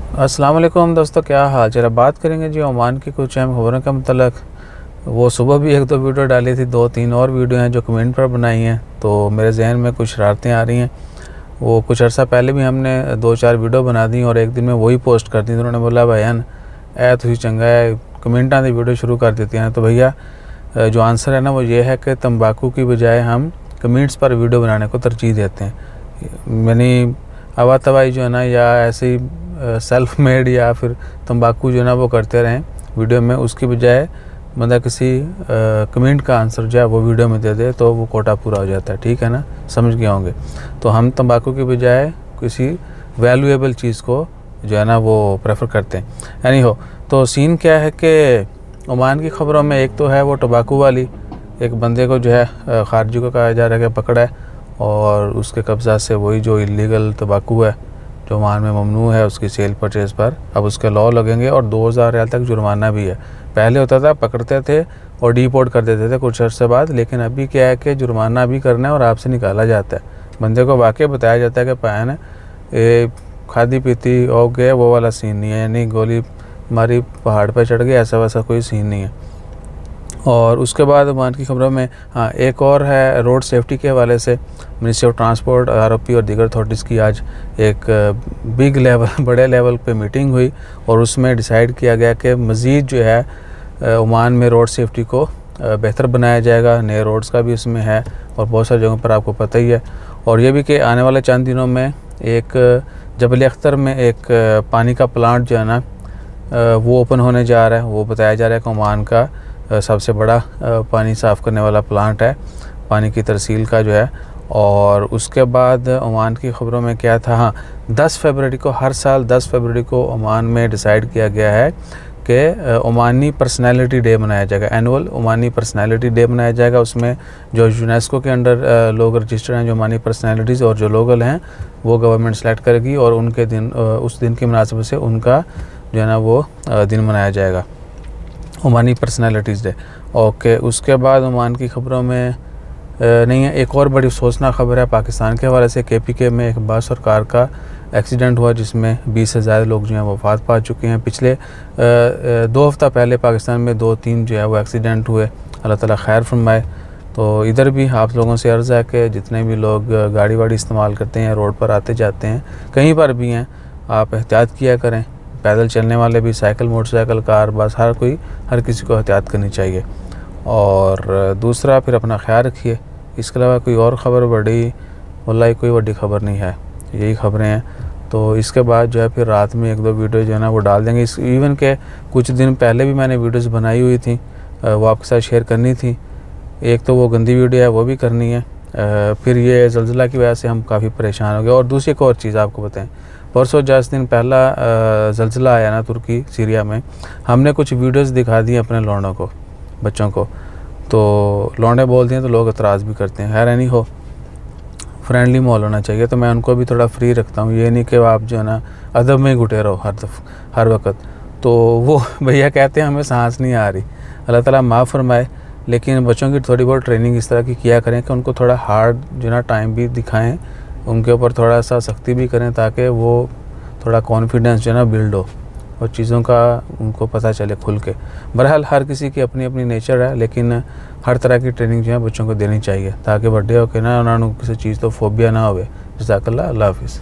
अस्सलाम वालेकुम दोस्तों, क्या हाल चाल। बात करेंगे जी ओमान की कुछ अहम खबरों के मतलब। वो सुबह भी एक दो वीडियो डाली थी, दो तीन और वीडियो हैं जो कमेंट पर बनाई हैं, तो मेरे जहन में कुछ शरारतें आ रही हैं। वो कुछ अर्सा पहले भी हमने दो चार वीडियो बना दी और एक दिन में वही पोस्ट कर दी। तो उन्होंने बोला भाईयान ऐ तुझी चंगा है, कमेंटा की वीडियो शुरू कर देती हैं। तो भैया जो आंसर है ना वो ये है कि तंबाकू की बजाय हम कमेंट्स पर वीडियो बनाने को तरजीह देते हैं। यानी हवा तवाई जो है ना, या ऐसे ही सेल्फ मेड या फिर तंबाकू जो है ना वो करते रहें वीडियो में, उसकी बजाय बंदा किसी कमेंट का आंसर जो है वो वीडियो में दे दे तो वो कोटा पूरा हो जाता है। ठीक है ना, समझ गए होंगे। तो हम तंबाकू की बजाय किसी वैल्यूएबल चीज़ को जो है ना वो प्रेफर करते हैं। यानी हो तो सीन क्या है कि ओमान की ख़बरों में एक तो है वो टबाकू वाली, एक बंदे को जो है खारजी को कहा जा रहा है कि पकड़ा है और उसके कब्ज़ा से वही जो इलीगल तंबाकू है जो ओमान में ममनू है उसकी सेल परचेज़ पर अब उसके लॉ लगेंगे और 2000 रियाल तक जुर्माना भी है। पहले होता था पकड़ते थे और डिपोर्ट कर देते थे कुछ अर्से बाद, लेकिन अभी क्या है कि जुर्माना भी करना है और आपसे निकाला जाता है। बंदे को वाकई बताया जाता है कि पायन ये खादी पीती हो गए, वो वाला सीन नहीं है। यानी गोली मारी पहाड़ पर चढ़ गए, ऐसा वैसा कोई सीन नहीं है। और उसके बाद ओमान की खबरों में हाँ एक और है रोड सेफ्टी के हवाले से। मिनिस्ट्री ऑफ ट्रांसपोर्ट, आरओपी और दीगर अथॉरिटीज़ की आज एक बिग लेवल बड़े लेवल पे मीटिंग हुई और उसमें डिसाइड किया गया कि मज़ीद जो है ओमान में रोड सेफ्टी को बेहतर बनाया जाएगा। नए रोड्स का भी इसमें है और बहुत सारी जगहों पर आपको पता ही है। और ये भी कि आने वाले चंद दिनों में एक जबल अख्तर में एक पानी का प्लांट जो है ना वो ओपन होने जा रहा है। वो बताया जा रहा है कि ओमान का सबसे बड़ा पानी साफ़ करने वाला प्लांट है, पानी की तरसील का जो है। और उसके बाद ओमान की ख़बरों में क्या था, हाँ 10 फरवरी को, हर साल 10 फरवरी को ओमान में डिसाइड किया गया है कि ओमानी पर्सनैलिटी डे मनाया जाएगा। एनुअल ओमानी पर्सनैलिटी डे मनाया जाएगा। उसमें जो यूनेस्को के अंडर लोग रजिस्टर्ड हैं जो ओमानी पर्सनैलिटीज़ और जो लोकल हैं वो गवर्नमेंट सेलेक्ट करेगी और उनके दिन उस दिन की मुनासिबत से उनका जो है ना वो दिन मनाया जाएगा, ओमानी पर्सनैलिटीज़ डे। ओके, उसके बाद ओमान की ख़बरों में नहीं है, एक और बड़ी अफसोसनाक खबर है पाकिस्तान के हवाले से। KPK में एक बस और कार का एक्सीडेंट हुआ जिसमें 20 से ज़्यादा लोग जो हैं वफ़ात पा चुके हैं। पिछले 2 हफ़्ता पहले पाकिस्तान में 2-3 जो है वो एक्सीडेंट हुए, अल्लाह ताला खैर फरमाए। तो इधर भी आप लोगों से अर्ज़ है कि जितने भी लोग गाड़ी वाड़ी इस्तेमाल करते हैं, रोड पर आते जाते हैं, कहीं पर भी हैं, आप एहतियात किया करें। पैदल चलने वाले भी, साइकिल, मोटरसाइकिल, कार, बस, हर किसी को एहतियात करनी चाहिए। और दूसरा फिर अपना ख्याल रखिए। इसके अलावा कोई और ख़बर बड़ी वल्लाही कोई बड़ी ख़बर नहीं है, यही ख़बरें हैं। तो इसके बाद जो है फिर रात में एक दो वीडियो जो है ना वो डाल देंगे। इस इवन के कुछ दिन पहले भी मैंने वीडियोस बनाई हुई थी, वो आपके साथ शेयर करनी थी। एक तो वो गंदी वीडियो है वो भी करनी है। फिर ये ज़लज़ला की वजह से हम काफ़ी परेशान हो गए। और दूसरी एक और चीज़ आपको बताएं, परसों 10 दिन पहला ज़लज़ला आया ना तुर्की सीरिया में, हमने कुछ वीडियोस दिखा दी अपने लौंडों को, बच्चों को। तो लौंडे बोलते हैं तो लोग एतराज़ भी करते हैं। खैर नहीं हो, फ्रेंडली माहौल होना चाहिए। तो मैं उनको भी थोड़ा फ्री रखता हूँ, ये नहीं कि आप जो है ना अदब में ही घुटे रहो हर वक्त। तो वो भैया कहते हैं हमें सांस नहीं आ रही, अल्लाह ताला माफ़ फरमाए। लेकिन बच्चों की थोड़ी बहुत ट्रेनिंग इस तरह की किया करें कि उनको थोड़ा हार्ड जो ना टाइम भी दिखाएं, उनके ऊपर थोड़ा सा सख्ती भी करें ताकि वो थोड़ा कॉन्फिडेंस जो है ना बिल्ड हो और चीज़ों का उनको पता चले खुल के। बहरहाल हर किसी की अपनी अपनी नेचर है, लेकिन हर तरह की ट्रेनिंग जो है बच्चों को देनी चाहिए ताकि बड़े होकर ना उन्होंने किसी चीज़ तो फोबिया ना हो। जज़ाकल्लाह, अल्लाह हाफ़िज़।